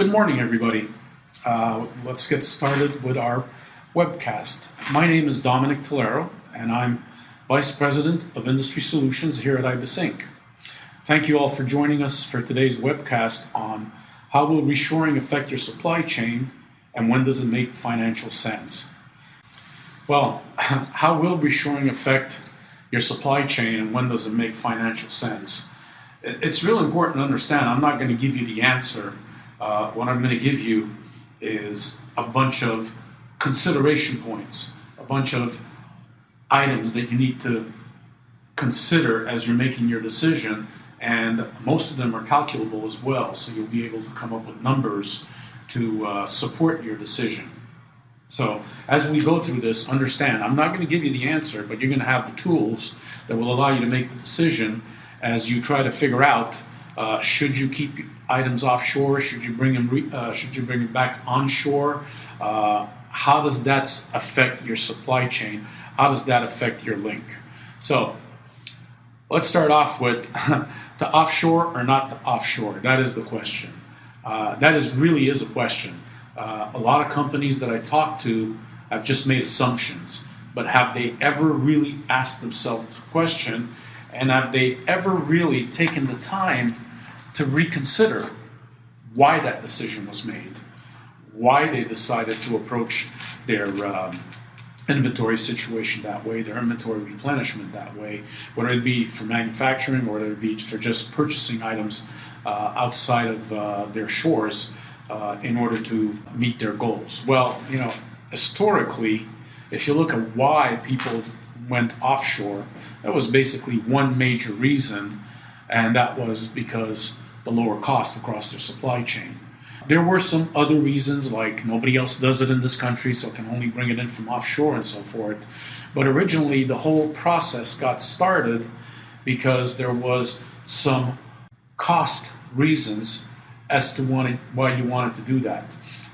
Good morning, everybody. Let's get started with our webcast. My name is Dominic Tolero, and I'm Vice President of Industry Solutions here at IBIS Inc. Thank you all for joining us for today's webcast on how will reshoring affect your supply chain and when does it make financial sense? Well, how will reshoring affect your supply chain and when does it make financial sense? It's really important to understand. I'm not going to give you the answer. What I'm going to give you is a bunch of consideration points, a bunch of items that you need to consider as you're making your decision, and most of them are calculable as well, so you'll be able to come up with numbers to support your decision. So as we go through this, understand, I'm not going to give you the answer, but you're going to have the tools that will allow you to make the decision as you try to figure out should you keep items offshore, should you bring them back onshore, how does that affect your supply chain, how does that affect your link. So let's start off with to offshore or not to offshore. That is the question. That really is a question. A lot of companies that I talk to have just made assumptions, but have they ever really asked themselves the question, and have they ever really taken the time to reconsider why that decision was made, why they decided to approach their inventory situation that way, their inventory replenishment that way, whether it be for manufacturing or whether it be for just purchasing items outside of their shores in order to meet their goals. Well, historically, if you look at why people went offshore, that was basically one major reason, and that was because the lower cost across their supply chain. There were some other reasons, like nobody else does it in this country, so can only bring it in from offshore and so forth. But originally, the whole process got started because there was some cost reasons as to why you wanted to do that.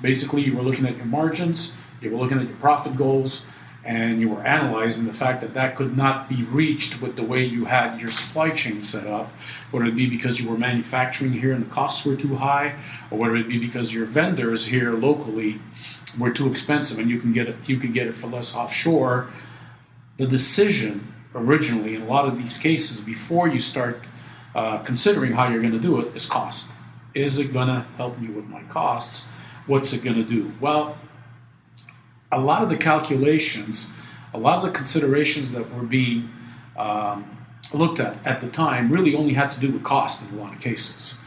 Basically, you were looking at your margins, you were looking at your profit goals, and you were analyzing the fact that that could not be reached with the way you had your supply chain set up, whether it be because you were manufacturing here and the costs were too high, or whether it be because your vendors here locally were too expensive and you can get it for less offshore. The decision originally in a lot of these cases, before you start considering how you're going to do it, is cost. Is it going to help me with my costs? What's it going to do? Well, a lot of the calculations, a lot of the considerations that were being looked at the time really only had to do with cost in a lot of cases.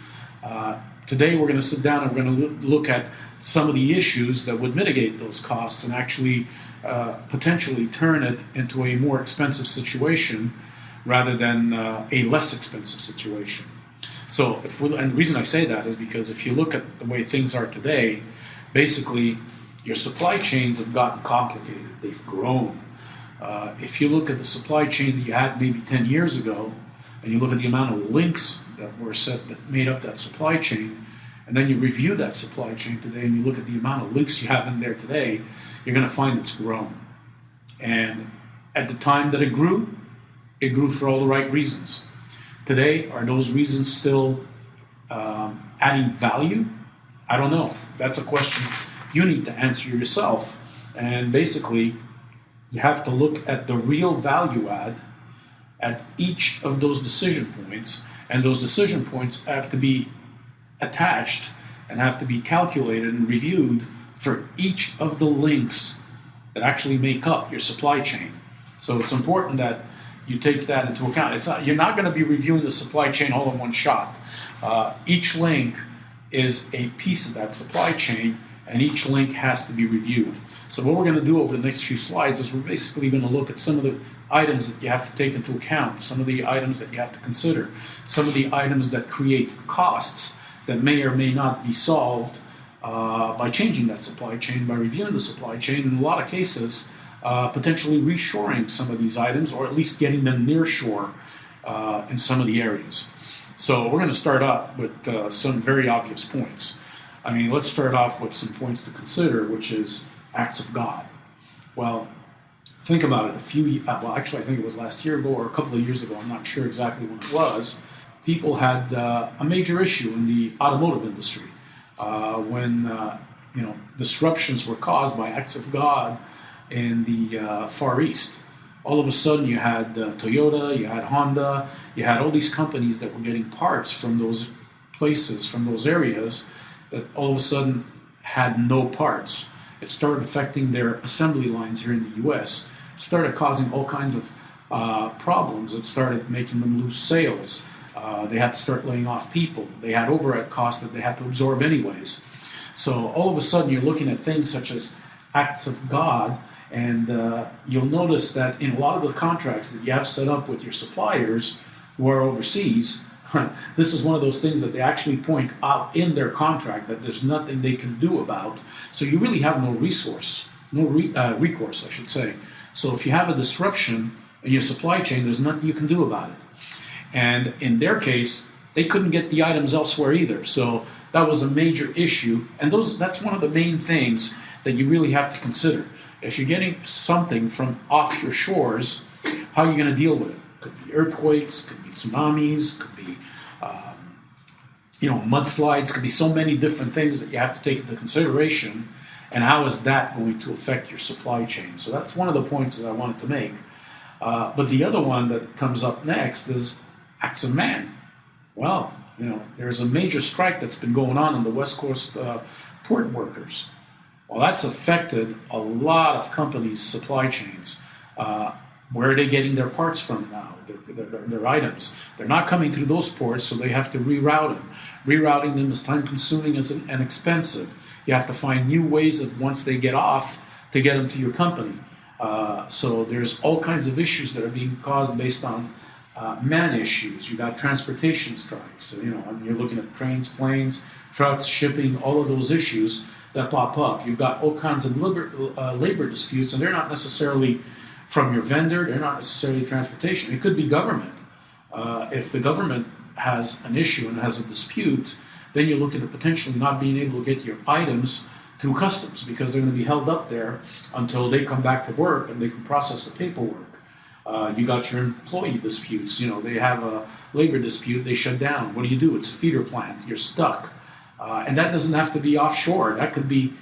Today we're going to sit down and we're going to look at some of the issues that would mitigate those costs and actually potentially turn it into a more expensive situation rather than a less expensive situation. So, and the reason I say that is because if you look at the way things are today, basically your supply chains have gotten complicated. They've grown. If you look at the supply chain that you had maybe 10 years ago, and you look at the amount of links that made up that supply chain, and then you review that supply chain today, and you look at the amount of links you have in there today, you're going to find it's grown. And at the time that it grew for all the right reasons. Today, are those reasons still adding value? I don't know. That's a question you need to answer yourself. And basically, you have to look at the real value add at each of those decision points, and those decision points have to be attached and have to be calculated and reviewed for each of the links that actually make up your supply chain. So it's important that you take that into account. You're not going to be reviewing the supply chain all in one shot. Each link is a piece of that supply chain, and each link has to be reviewed. So what we're going to do over the next few slides is we're basically going to look at some of the items that you have to take into account, some of the items that you have to consider, some of the items that create costs that may or may not be solved by changing that supply chain, by reviewing the supply chain, in a lot of cases, potentially reshoring some of these items, or at least getting them near shore in some of the areas. So we're going to start out with some very obvious points. I mean, let's start off with some points to consider, which is acts of God. Well, think about it. I think it was last year ago or a couple of years ago, I'm not sure exactly when it was, people had a major issue in the automotive industry. when disruptions were caused by acts of God in the Far East. All of a sudden, you had Toyota, you had Honda, you had all these companies that were getting parts from those places, from those areas, that all of a sudden had no parts. It started affecting their assembly lines here in the U.S. It started causing all kinds of problems. It started making them lose sales. They had to start laying off people. They had overhead costs that they had to absorb anyways. So all of a sudden, you're looking at things such as acts of God, and you'll notice that in a lot of the contracts that you have set up with your suppliers who are overseas, this is one of those things that they actually point out in their contract that there's nothing they can do about. So you really have no recourse, I should say. So if you have a disruption in your supply chain, there's nothing you can do about it. And in their case, they couldn't get the items elsewhere either. So that was a major issue. And that's one of the main things that you really have to consider. If you're getting something from off your shores, how are you going to deal with it? Could be earthquakes, could be tsunamis, could be mudslides, could be so many different things that you have to take into consideration. And how is that going to affect your supply chain? So that's one of the points that I wanted to make. But the other one that comes up next is acts of man. Well, there's a major strike that's been going on the West Coast port workers. Well, that's affected a lot of companies' supply chains. Where are they getting their parts from now, their items? They're not coming through those ports, so they have to reroute them. Rerouting them is time-consuming and expensive. You have to find new ways of, once they get off, to get them to your company. So there's all kinds of issues that are being caused based on man issues. You got transportation strikes. So, you're looking at trains, planes, trucks, shipping, all of those issues that pop up. You've got all kinds of labor disputes, and they're not necessarily from your vendor. They're not necessarily transportation. It could be government. If the government has an issue and has a dispute, then you're looking at potentially not being able to get your items through customs because they're going to be held up there until they come back to work and they can process the paperwork. You got your employee disputes. They have a labor dispute. They shut down. What do? It's a feeder plant. You're stuck. And that doesn't have to be offshore. That could be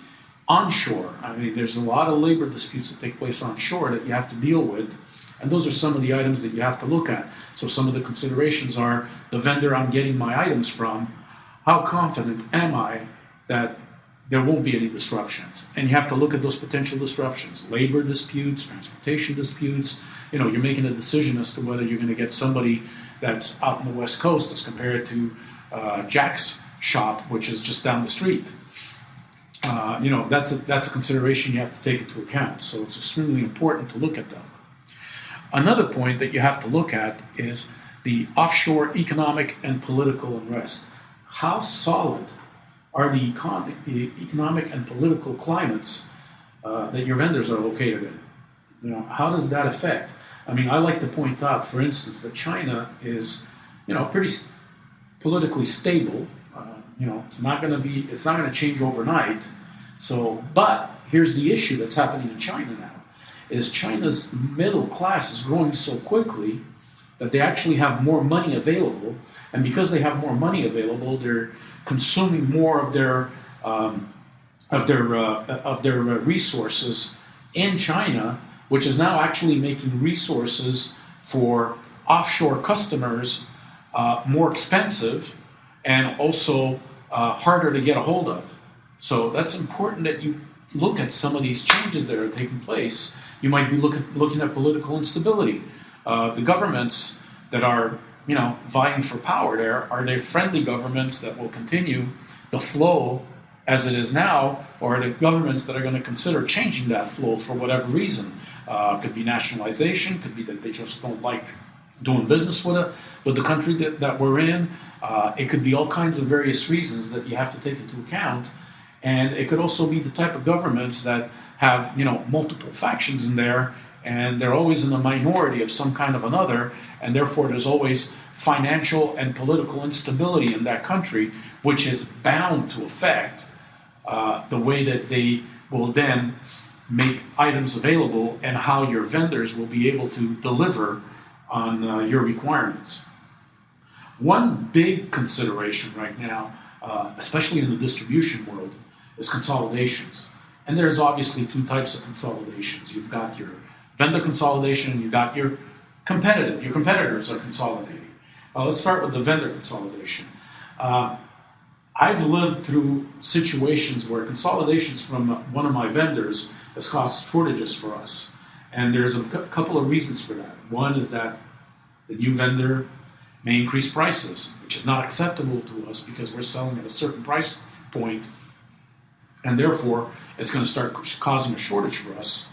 onshore. I mean, there's a lot of labor disputes that take place onshore that you have to deal with. And those are some of the items that you have to look at. So some of the considerations are the vendor I'm getting my items from. How confident am I that there won't be any disruptions? And you have to look at those potential disruptions. Labor disputes, transportation disputes. You're making a decision as to whether you're going to get somebody that's out in the West Coast as compared to Jack's shop, which is just down the street. That's a consideration you have to take into account. So it's extremely important to look at that. Another point that you have to look at is the offshore economic and political unrest. How solid are the economic and political climates that your vendors are located in? How does that affect? I mean, I like to point out, for instance, that China is, pretty politically stable. It's not going to change overnight. So, but here's the issue that's happening in China now, is China's middle class is growing so quickly that they actually have more money available, and because they have more money available, they're consuming more of their resources in China, which is now actually making resources for offshore customers more expensive and also harder to get a hold of. So that's important that you look at some of these changes that are taking place. You might be looking at political instability. The governments that are vying for power there, are they friendly governments that will continue the flow as it is now, or are they governments that are going to consider changing that flow for whatever reason? Could be nationalization, could be that they just don't like doing business with the country that we're in. It could be all kinds of various reasons that you have to take into account. And it could also be the type of governments that have multiple factions in there, and they're always in a minority of some kind of another, and therefore there's always financial and political instability in that country, which is bound to affect the way that they will then make items available and how your vendors will be able to deliver on your requirements. One big consideration right now especially in the distribution world, is consolidations. And there's obviously two types of consolidations. You've got your vendor consolidation and you've got your competitive. Your competitors are consolidating. Let's start with the vendor consolidation. I've lived through situations where consolidations from one of my vendors has caused shortages for us. And there's a couple of reasons for that. One is that the new vendor may increase prices, which is not acceptable to us because we're selling at a certain price point, and therefore it's going to start causing a shortage for us,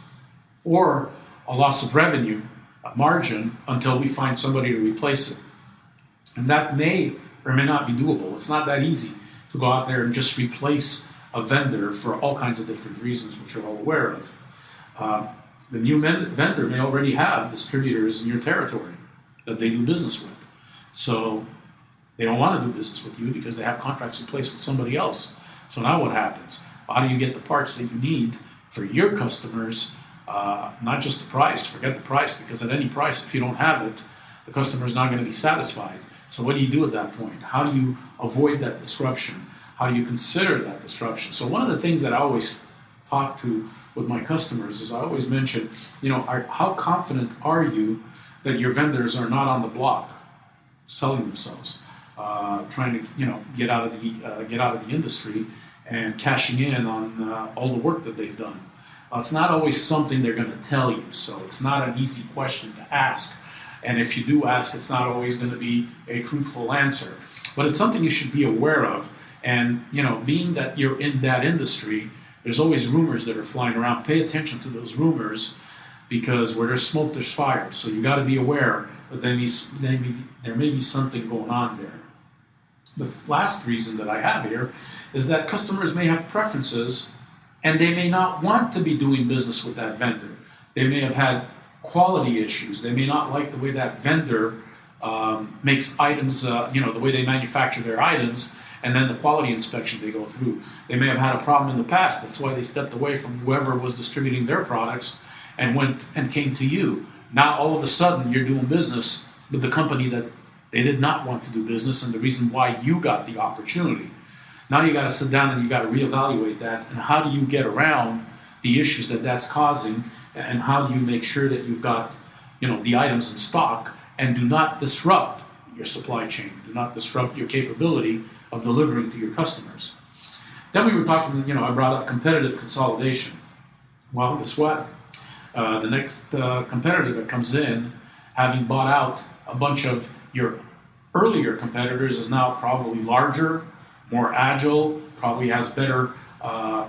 or a loss of revenue, a margin, until we find somebody to replace it. And that may or may not be doable. It's not that easy to go out there and just replace a vendor for all kinds of different reasons, which you're all aware of. The new vendor may already have distributors in your territory that they do business with. So they don't want to do business with you because they have contracts in place with somebody else. So now what happens? How do you get the parts that you need for your customers? Not just the price, forget the price, because at any price, if you don't have it, the customer is not going to be satisfied. So what do you do at that point? How do you avoid that disruption? How do you consider that disruption? So one of the things that I always talk to with my customers is I always mention, how confident are you that your vendors are not on the block selling themselves, trying to get out of the industry and cashing in on all the work that they've done. It's not always something they're going to tell you, so it's not an easy question to ask. And if you do ask, it's not always going to be a truthful answer. But it's something you should be aware of. And being that you're in that industry, there's always rumors that are flying around. Pay attention to those rumors, because where there's smoke, there's fire. So you got to be aware that there may be something going on there. The last reason that I have here is that customers may have preferences and they may not want to be doing business with that vendor. They may have had quality issues. They may not like the way that vendor makes items, the way they manufacture their items, and then the quality inspection they go through. They may have had a problem in the past. That's why they stepped away from whoever was distributing their products and went and came to you. Now all of a sudden you're doing business with the company that they did not want to do business, and the reason why you got the opportunity. Now you got to sit down and you got to reevaluate that, and how do you get around the issues that that's causing, and how do you make sure that you've got the items in stock and do not disrupt your supply chain, do not disrupt your capability of delivering to your customers. Then we were talking, I brought up competitive consolidation. Well, guess what? The next competitor that comes in, having bought out a bunch of your earlier competitors, is now probably larger, more agile, probably has better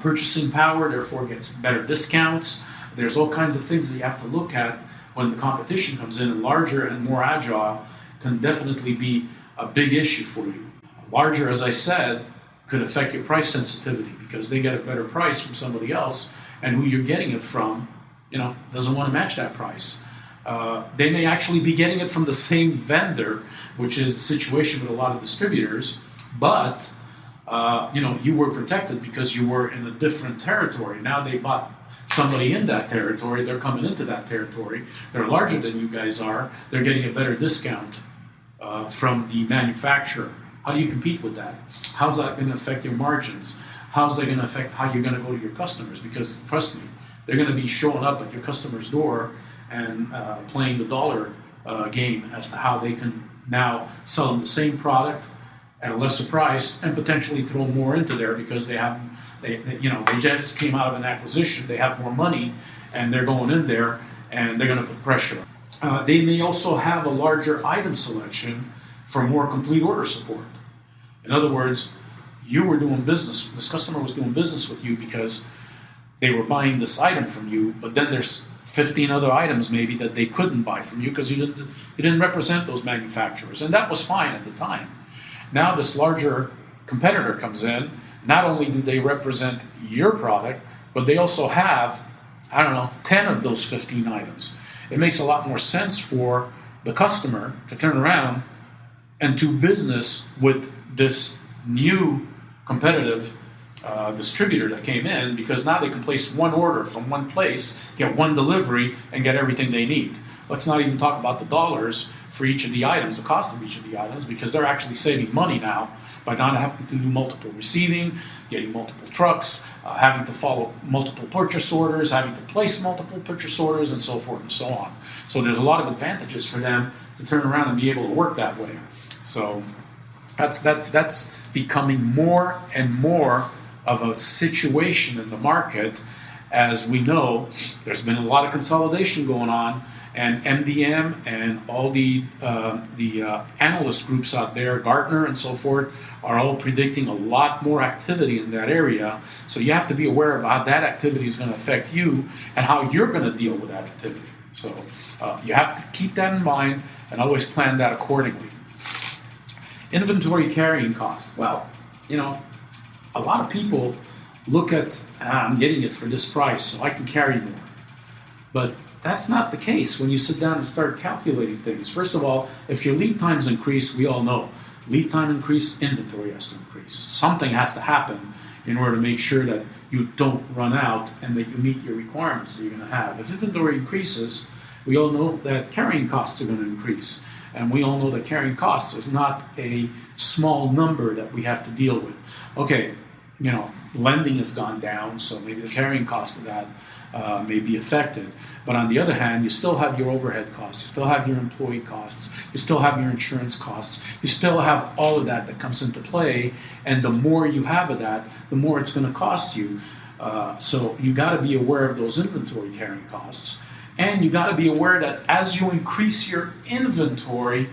purchasing power, therefore gets better discounts. There's all kinds of things that you have to look at when the competition comes in, and larger and more agile can definitely be a big issue for you. Larger, as I said, could affect your price sensitivity because they get a better price from somebody else, and who you're getting it from, doesn't want to match that price. They may actually be getting it from the same vendor, which is the situation with a lot of distributors, but you were protected because you were in a different territory. Now they bought somebody in that territory, they're coming into that territory, they're larger than you guys are, they're getting a better discount from the manufacturer. How do you compete with that? How's that going to affect your margins? How's that going to affect how you're going to go to your customers? Because trust me, they're going to be showing up at your customer's door and playing the dollar game as to how they can now sell them the same product at a lesser price and potentially throw more into there because they just came out of an acquisition, they have more money, and they're going in there and they're going to put pressure. They may also have a larger item selection for more complete order support. In other words, this customer was doing business with you because they were buying this item from you, but then there's 15 other items maybe that they couldn't buy from you because you didn't represent those manufacturers, and that was fine at the time. Now this larger competitor comes in. Not only do they represent your product, but they also have, 10 of those 15 items. It makes a lot more sense for the customer to turn around and do business with this new competitive distributor that came in, because now they can place one order from one place, get one delivery, and get everything they need. let's not even talk about the dollars for each of the items, the cost of each of the items, because they're actually saving money now by not having to do multiple receiving, getting multiple trucks, having to follow multiple purchase orders, having to place multiple purchase orders, and so forth and so on. So there's a lot of advantages for them to turn around and be able to work that way. So that's becoming more and more of a situation in the market. As we know, there's been a lot of consolidation going on, and MDM and all the analyst groups out there, Gartner and so forth, are all predicting a lot more activity in that area. So you have to be aware of how that activity is going to affect you and how you're going to deal with that activity. So you have to keep that in mind and always plan that accordingly. Inventory carrying cost. Well, a lot of people look at, I'm getting it for this price, so I can carry more. But that's not the case when you sit down and start calculating things. First of all, if your lead times increase, we all know, lead time increase, inventory has to increase. Something has to happen in order to make sure that you don't run out and that you meet your requirements that you're going to have. If inventory increases, we all know that carrying costs are going to increase. And we all know that carrying costs is not a small number that we have to deal with. Okay, lending has gone down, so maybe the carrying cost of that may be affected. But on the other hand, you still have your overhead costs, you still have your employee costs, you still have your insurance costs, you still have all of that comes into play, and the more you have of that, the more it's going to cost you. So you got to be aware of those inventory carrying costs, and you got to be aware that as you increase your inventory,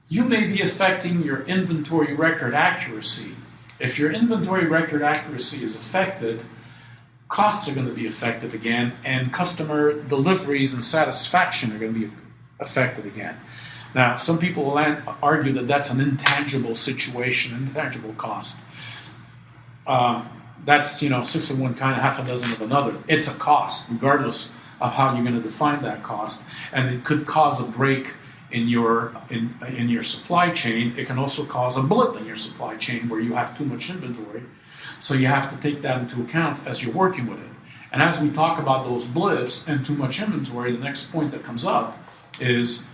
you may be affecting your inventory record accuracy. If your inventory record accuracy is affected, costs are going to be affected again, and customer deliveries and satisfaction are going to be affected again. Now, some people will argue that that's an intangible situation, intangible cost. That's, six of one kind, half a dozen of another. It's a cost, regardless of how you're going to define that cost, and it could cause a break in your supply chain. It can also cause a blip in your supply chain where you have too much inventory. So you have to take that into account as you're working with it. And as we talk about those blips and too much inventory, the next point that comes up is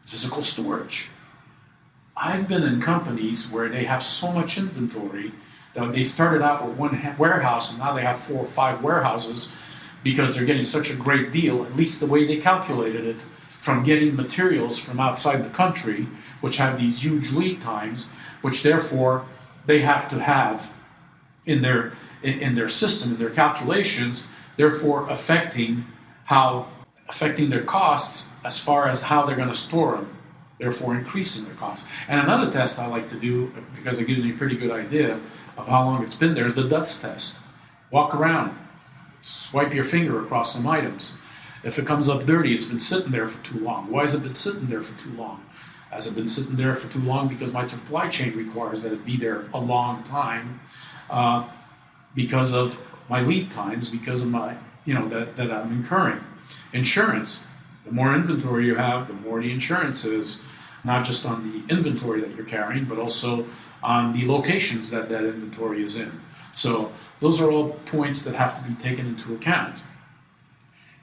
physical storage. I've been in companies where they have so much inventory that they started out with one warehouse and now they have 4 or 5 warehouses because they're getting such a great deal, at least the way they calculated it, from getting materials from outside the country, which have these huge lead times, which therefore they have to have in their system, in their calculations, therefore affecting their costs as far as how they're going to store them, therefore increasing their costs. And another test I like to do, because it gives me a pretty good idea of how long it's been there, is the dust test. Walk around, swipe your finger across some items. If it comes up dirty, it's been sitting there for too long. Why has it been sitting there for too long? Has it been sitting there for too long because my supply chain requires that it be there a long time, because of my lead times, because of my, that I'm incurring. Insurance, the more inventory you have, the more the insurance is, not just on the inventory that you're carrying, but also on the locations that inventory is in. So those are all points that have to be taken into account.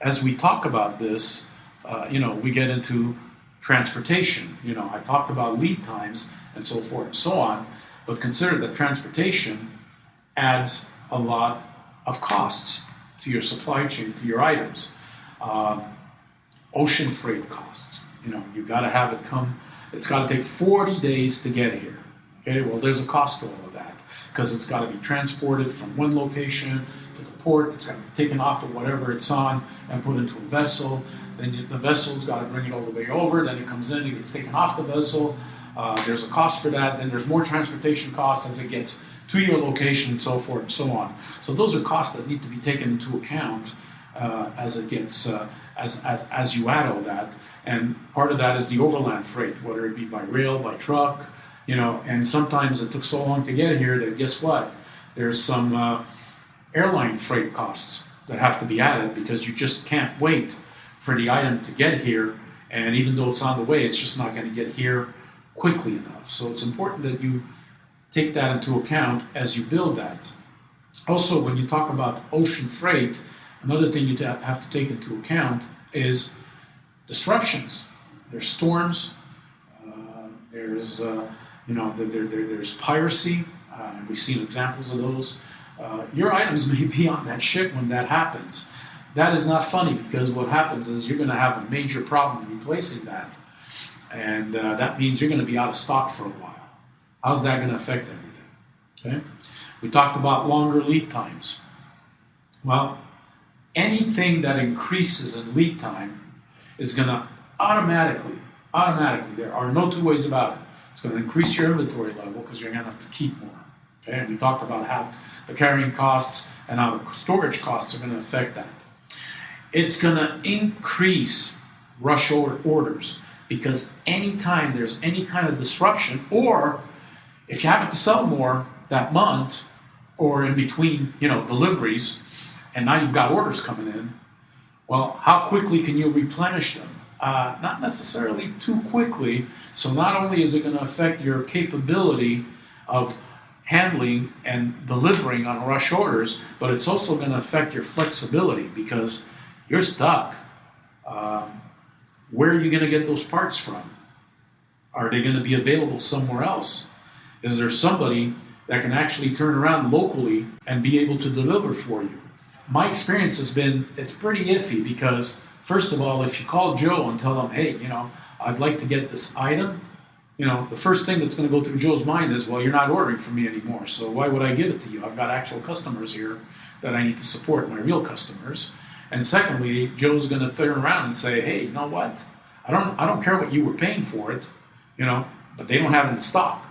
As we talk about this, we get into transportation. I talked about lead times and so forth and so on, but consider that transportation adds a lot of costs to your supply chain, to your items. Ocean freight costs. You've got to have it come. It's got to take 40 days to get here. Okay, well, there's a cost to all of that because it's got to be transported from one location to the port. It's got to be taken off of whatever it's on and put into a vessel. Then the vessel's got to bring it all the way over. Then it comes in, it gets taken off the vessel. There's a cost for that. Then there's more transportation costs as it gets to your location and so forth and so on. So those are costs that need to be taken into account as it gets as you add all that. And part of that is the overland freight, whether it be by rail, by truck, and sometimes it took so long to get here that guess what? There's some airline freight costs that have to be added because you just can't wait for the item to get here, and even though it's on the way, it's just not going to get here quickly enough. So it's important that you take that into account as you build that. Also, when you talk about ocean freight, another thing you have to take into account is disruptions. There's storms. There's there's piracy. And we've seen examples of those. Your items may be on that ship when that happens. That is not funny, because what happens is you're going to have a major problem replacing that. And that means you're going to be out of stock for a while. How's that going to affect everything? Okay? We talked about longer lead times. Well, anything that increases in lead time is going to automatically, there are no two ways about it. It's going to increase your inventory level because you're going to have to keep more. Okay? And we talked about how the carrying costs and how the storage costs are going to affect that. It's going to increase rush orders, because anytime there's any kind of disruption, or if you happen to sell more that month or in between, deliveries, and now you've got orders coming in, well, how quickly can you replenish them? Not necessarily too quickly. So not only is it going to affect your capability of handling and delivering on rush orders, but it's also going to affect your flexibility, because you're stuck. Where are you going to get those parts from? Are they going to be available somewhere else? Is there somebody that can actually turn around locally and be able to deliver for you? My experience has been, it's pretty iffy, because first of all, if you call Joe and tell him, hey, I'd like to get this item, the first thing that's going to go through Joe's mind is, well, you're not ordering from me anymore, so why would I give it to you? I've got actual customers here that I need to support, my real customers. And secondly, Joe's going to turn around and say, hey, you know what? I don't care what you were paying for it, but they don't have it in stock.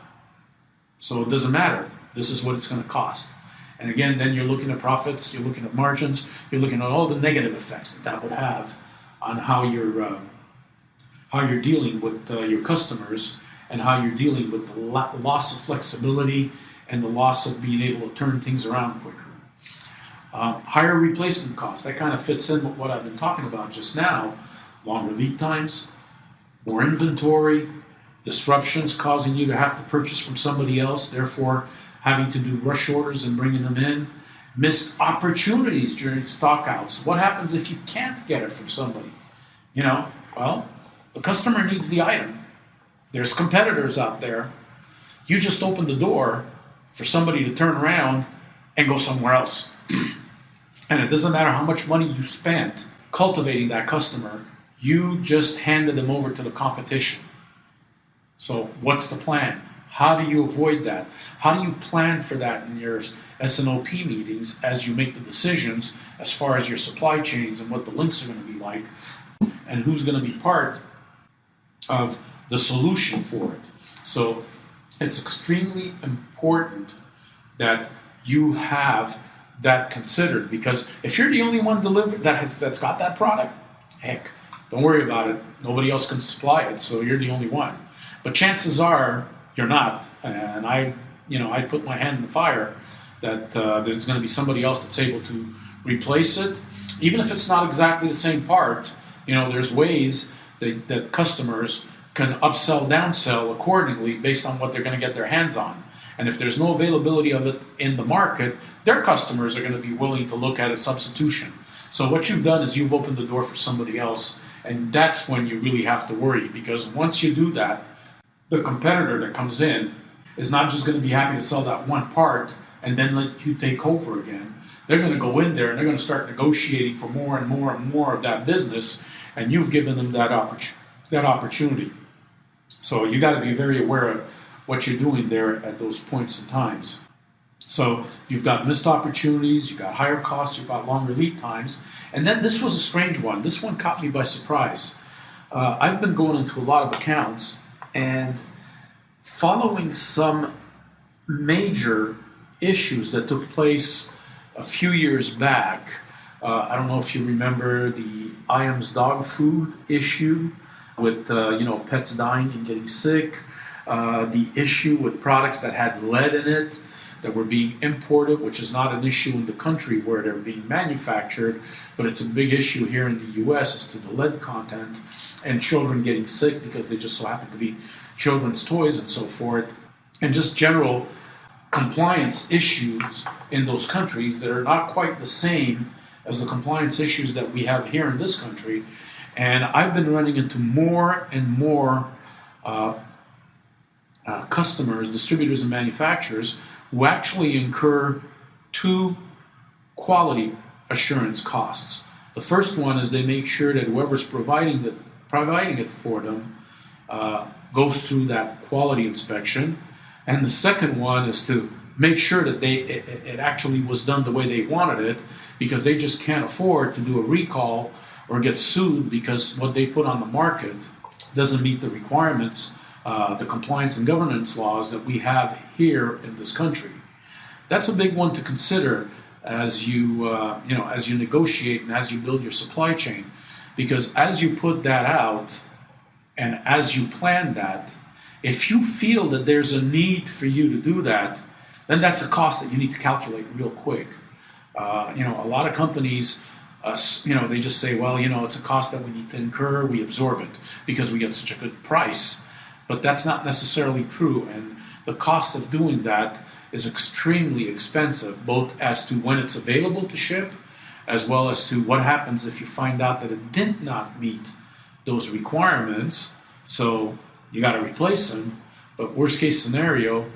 So it doesn't matter. This is what it's going to cost. And again, then you're looking at profits, you're looking at margins, you're looking at all the negative effects that would have on how you're dealing with your customers, and how you're dealing with the loss of flexibility and the loss of being able to turn things around quicker. Higher replacement costs, that kind of fits in with what I've been talking about just now. Longer lead times, more inventory, disruptions causing you to have to purchase from somebody else, therefore having to do rush orders and bringing them in. Missed opportunities during stockouts. What happens if you can't get it from somebody? Well, the customer needs the item. There's competitors out there. You just opened the door for somebody to turn around and go somewhere else. And it doesn't matter how much money you spent cultivating that customer, you just handed them over to the competition. So what's the plan? How do you avoid that? How do you plan for that in your S&OP meetings as you make the decisions as far as your supply chains and what the links are going to be like, and who's going to be part of the solution for it? So it's extremely important that you have that considered, because if you're the only one that's got that product, heck, don't worry about it. Nobody else can supply it, so you're the only one. But chances are you're not, and I put my hand in the fire that there's going to be somebody else that's able to replace it, even if it's not exactly the same part. There's ways that customers can upsell, downsell accordingly based on what they're going to get their hands on. And if there's no availability of it in the market, their customers are going to be willing to look at a substitution. So what you've done is you've opened the door for somebody else, and that's when you really have to worry, because once you do that, the competitor that comes in is not just going to be happy to sell that one part and then let you take over again. They're going to go in there and they're going to start negotiating for more and more and more of that business, and you've given them that opportunity. So you got to be very aware of what you're doing there at those points and times. So you've got missed opportunities, you've got higher costs, you've got longer lead times. And then this was a strange one. This one caught me by surprise. I've been going into a lot of accounts and following some major issues that took place a few years back. I don't know if you remember the IAMS dog food issue with pets dying and getting sick. The issue with products that had lead in it that were being imported, which is not an issue in the country where they're being manufactured, but it's a big issue here in the U.S. as to the lead content, and children getting sick because they just so happen to be children's toys and so forth, and just general compliance issues in those countries that are not quite the same as the compliance issues that we have here in this country. And I've been running into more and more customers, distributors, and manufacturers who actually incur two quality assurance costs. The first one is they make sure that whoever's providing it for them goes through that quality inspection, and the second one is to make sure that it actually was done the way they wanted it, because they just can't afford to do a recall or get sued because what they put on the market doesn't meet the requirements, the compliance and governance laws that we have here in this country. That's a big one to consider as you as you negotiate and as you build your supply chain, because as you put that out and as you plan that, if you feel that there's a need for you to do that, then that's a cost that you need to calculate real quick. A lot of companies, they just say, well, it's a cost that we need to incur, we absorb it because we get such a good price. But that's not necessarily true, and the cost of doing that is extremely expensive, both as to when it's available to ship, as well as to what happens if you find out that it did not meet those requirements. So you got to replace them. But worst case scenario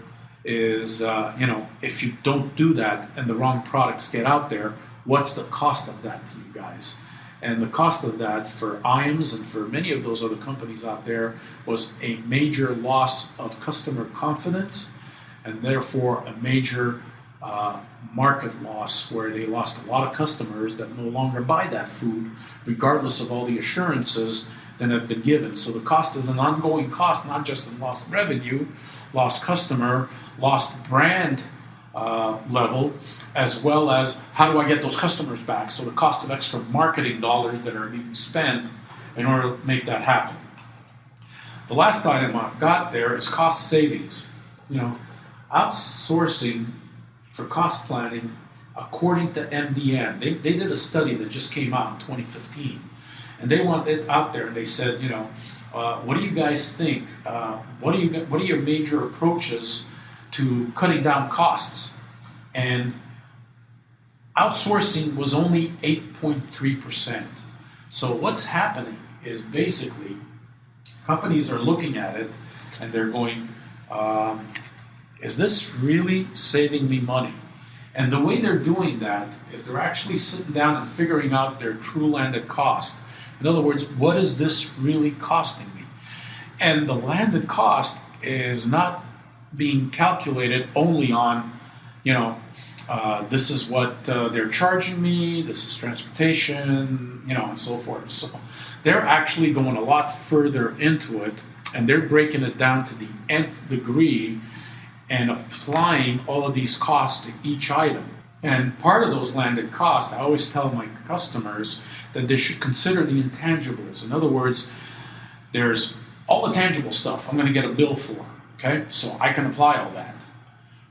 is, if you don't do that and the wrong products get out there, what's the cost of that to you guys? And the cost of that for IAMS and for many of those other companies out there was a major loss of customer confidence, and therefore a major market loss, where they lost a lot of customers that no longer buy that food, regardless of all the assurances that have been given. So the cost is an ongoing cost, not just in lost revenue, lost customer, lost brand level, as well as how do I get those customers back? So the cost of extra marketing dollars that are being spent in order to make that happen. The last item I've got there is cost savings. Outsourcing for cost planning, according to MDM, they did a study that just came out in 2015, and they went out there and they said, what do you guys think? What are your major approaches to cutting down costs? And outsourcing was only 8.3%. So what's happening is basically companies are looking at it and they're going, is this really saving me money? And the way they're doing that is they're actually sitting down and figuring out their true landed cost. In other words, what is this really costing me? And the landed cost is not being calculated only on, this is what they're charging me, this is transportation, and so forth. So they're actually going a lot further into it, and they're breaking it down to the nth degree and applying all of these costs to each item. And part of those landed costs, I always tell my customers that they should consider the intangibles. In other words, there's all the tangible stuff I'm going to get a bill for, okay? So I can apply all that.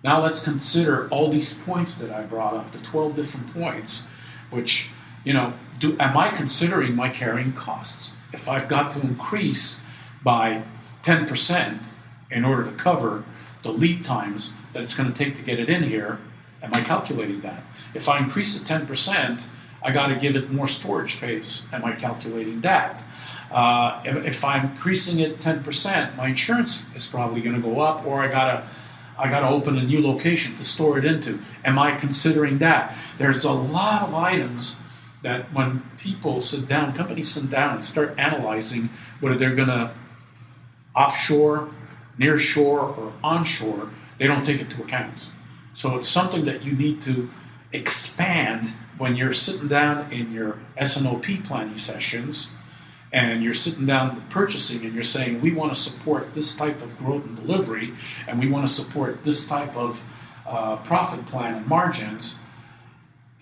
Now let's consider all these points that I brought up, the 12 different points, which, am I considering my carrying costs? If I've got to increase by 10% in order to cover the lead times that it's going to take to get it in here, am I calculating that? If I increase it 10%, I got to give it more storage space. Am I calculating that? If I'm increasing it 10%, my insurance is probably going to go up, or I gotta open a new location to store it into. Am I considering that? There's a lot of items that when people sit down, companies sit down and start analyzing whether they're going to offshore, near shore, or onshore, they don't take it into account. So it's something that you need to expand when you're sitting down in your S&OP planning sessions, and you're sitting down purchasing and you're saying, we want to support this type of growth and delivery, and we want to support this type of profit plan and margins,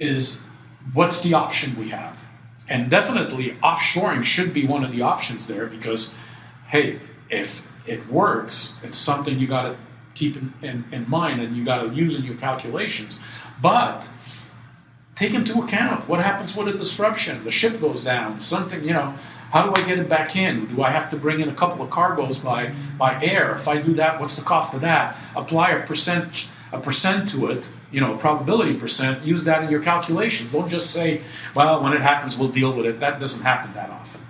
is what's the option we have? And definitely offshoring should be one of the options there, because, hey, if it works, it's something you got to keep in mind and you got to use in your calculations. But take into account what happens with a disruption. The ship goes down, something, how do I get it back in? Do I have to bring in a couple of cargoes by air? If I do that, what's the cost of that? Apply a percent to it, a probability percent. Use that in your calculations. Don't just say, well, when it happens, we'll deal with it. That doesn't happen that often.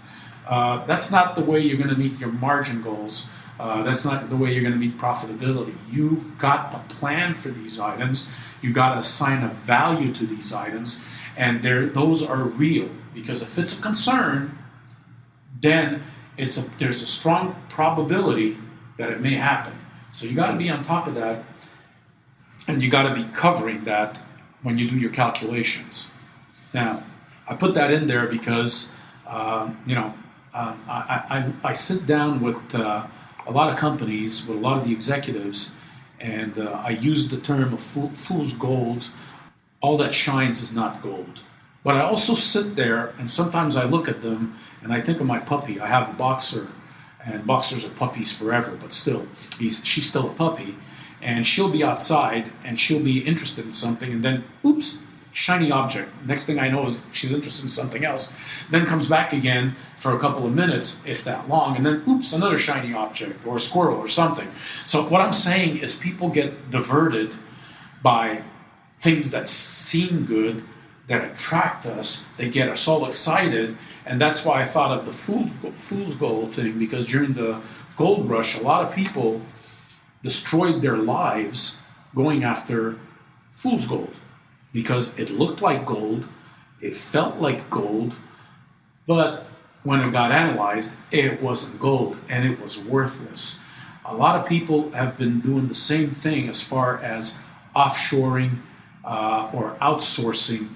That's not the way you're going to meet your margin goals. That's not the way you're going to meet profitability. You've got to plan for these items. You've got to assign a value to these items, and those are real. Because if it's a concern, then there's a strong probability that it may happen. So you got to be on top of that, and you got to be covering that when you do your calculations. Now, I put that in there because I sit down with a lot of companies, with a lot of the executives, and I use the term of fool's gold. All that shines is not gold. But I also sit there, and sometimes I look at them, and I think of my puppy. I have a boxer, and boxers are puppies forever, but still, she's still a puppy. And she'll be outside, and she'll be interested in something, and then, oops, shiny object. Next thing I know is she's interested in something else. Then comes back again for a couple of minutes, if that long, and then, oops, another shiny object, or a squirrel, or something. So what I'm saying is people get diverted by things that seem good, that attract us, they get us all excited, and that's why I thought of the fool's gold thing, because during the gold rush, a lot of people destroyed their lives going after fool's gold, because it looked like gold, it felt like gold, but when it got analyzed, it wasn't gold, and it was worthless. A lot of people have been doing the same thing as far as offshoring or outsourcing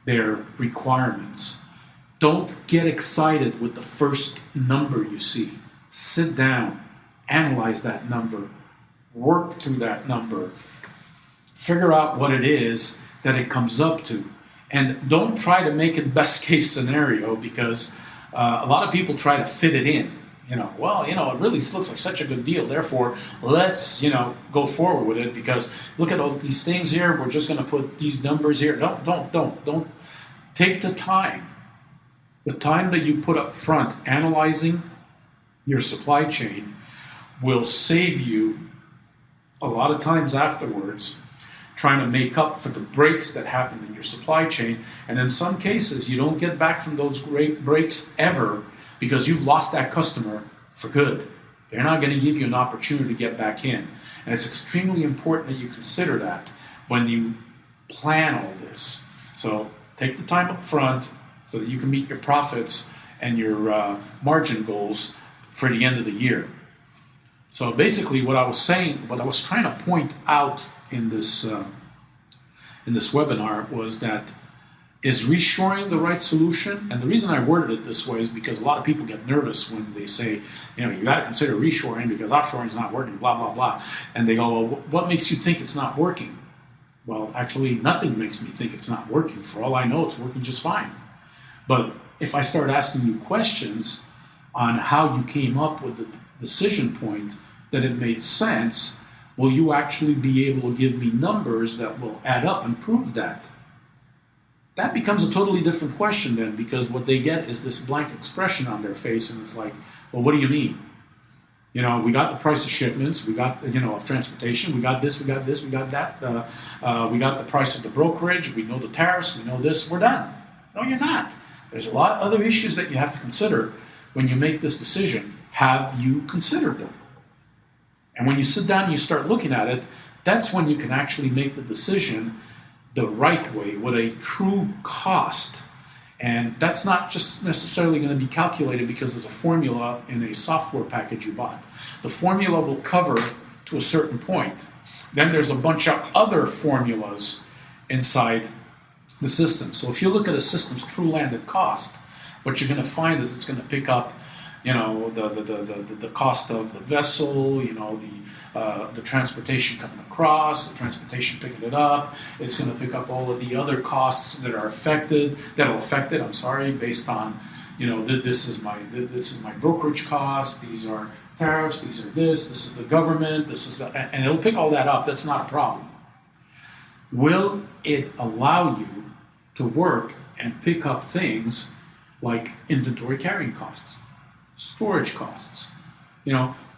their requirements. Don't get excited with the first number you see. Sit down, analyze that number, work through that number, figure out what it is that it comes up to. And don't try to make it best case scenario, because a lot of people try to fit it in. It really looks like such a good deal, therefore let's, go forward with it, because look at all these things here, we're just going to put these numbers here. Don't. Take the time that you put up front analyzing your supply chain will save you a lot of times afterwards trying to make up for the breaks that happened in your supply chain. And in some cases, you don't get back from those great breaks ever, because you've lost that customer for good. They're not going to give you an opportunity to get back in. And it's extremely important that you consider that when you plan all this. So take the time up front so that you can meet your profits and your margin goals for the end of the year. So basically what I was trying to point out in this webinar was that, is reshoring the right solution? And the reason I worded it this way is because a lot of people get nervous when they say, you got to consider reshoring because offshoring is not working, blah, blah, blah. And they go, well, what makes you think it's not working? Well, actually, nothing makes me think it's not working. For all I know, it's working just fine. But if I start asking you questions on how you came up with the decision point that it made sense, will you actually be able to give me numbers that will add up and prove that? That becomes a totally different question then, because what they get is this blank expression on their face, and it's like, well, what do you mean? We got the price of shipments, we got, of transportation, we got this, we got that, we got the price of the brokerage, we know the tariffs, we know this, we're done. No, you're not. There's a lot of other issues that you have to consider when you make this decision. Have you considered them? And when you sit down and you start looking at it, that's when you can actually make the decision the right way, with a true cost. And that's not just necessarily going to be calculated because there's a formula in a software package you bought. The formula will cover to a certain point. Then there's a bunch of other formulas inside the system. So if you look at a system's true landed cost, what you're going to find is it's going to pick up the cost of the vessel, the transportation coming across, the transportation picking it up. It's going to pick up all of the other costs that'll affect it, based on, this is my brokerage cost, these are tariffs, these are this is the government, this is the, and it'll pick all that up. That's not a problem. Will it allow you to work and pick up things like inventory carrying costs, storage costs?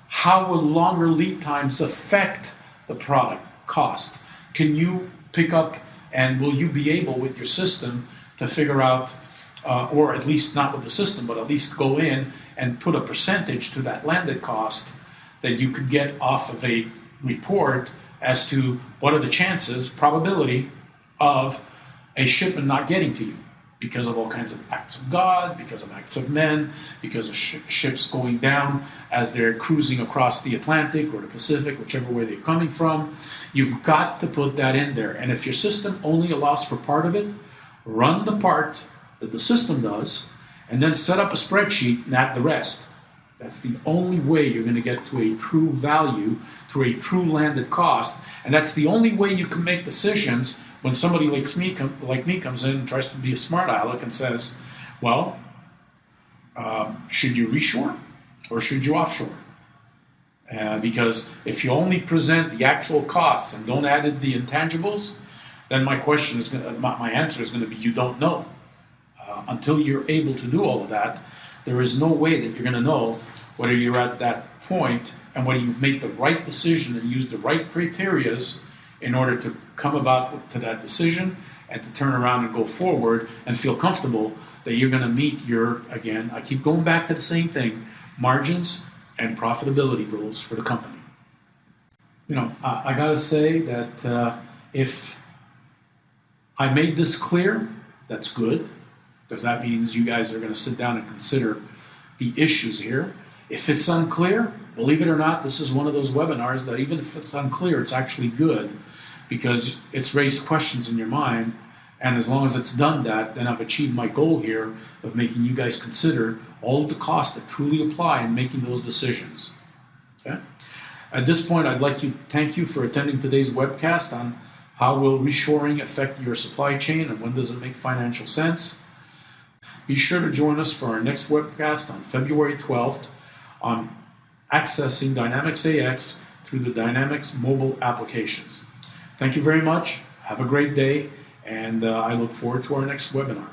How will longer lead times affect the product cost? Can you pick up, and will you be able with your system to figure out or at least not with the system, but at least go in and put a percentage to that landed cost that you could get off of a report as to what are the chances, probability of a shipment not getting to you because of all kinds of acts of God, because of acts of men, because of ships going down as they're cruising across the Atlantic or the Pacific, whichever way they're coming from. You've got to put that in there. And if your system only allows for part of it, run the part that the system does, and then set up a spreadsheet and add the rest. That's the only way you're going to get to a true value, to a true landed cost, and that's the only way you can make decisions when somebody like me comes in and tries to be a smart aleck and says, well, should you reshore or should you offshore? Because if you only present the actual costs and don't add in the intangibles, then my answer is going to be you don't know. Until you're able to do all of that, there is no way that you're going to know whether you're at that point and whether you've made the right decision and used the right criterias in order to come about to that decision and to turn around and go forward and feel comfortable that you're going to meet your, again, I keep going back to the same thing, margins and profitability goals for the company. I got to say that if I made this clear, that's good, because that means you guys are going to sit down and consider the issues here. If it's unclear, believe it or not, this is one of those webinars that even if it's unclear, it's actually good because it's raised questions in your mind. And as long as it's done that, then I've achieved my goal here of making you guys consider all of the costs that truly apply in making those decisions. Okay? At this point, I'd like to thank you for attending today's webcast on how will reshoring affect your supply chain and when does it make financial sense. Be sure to join us for our next webcast on February 12th on accessing Dynamics AX through the Dynamics mobile applications. Thank you very much. Have a great day, and I look forward to our next webinar.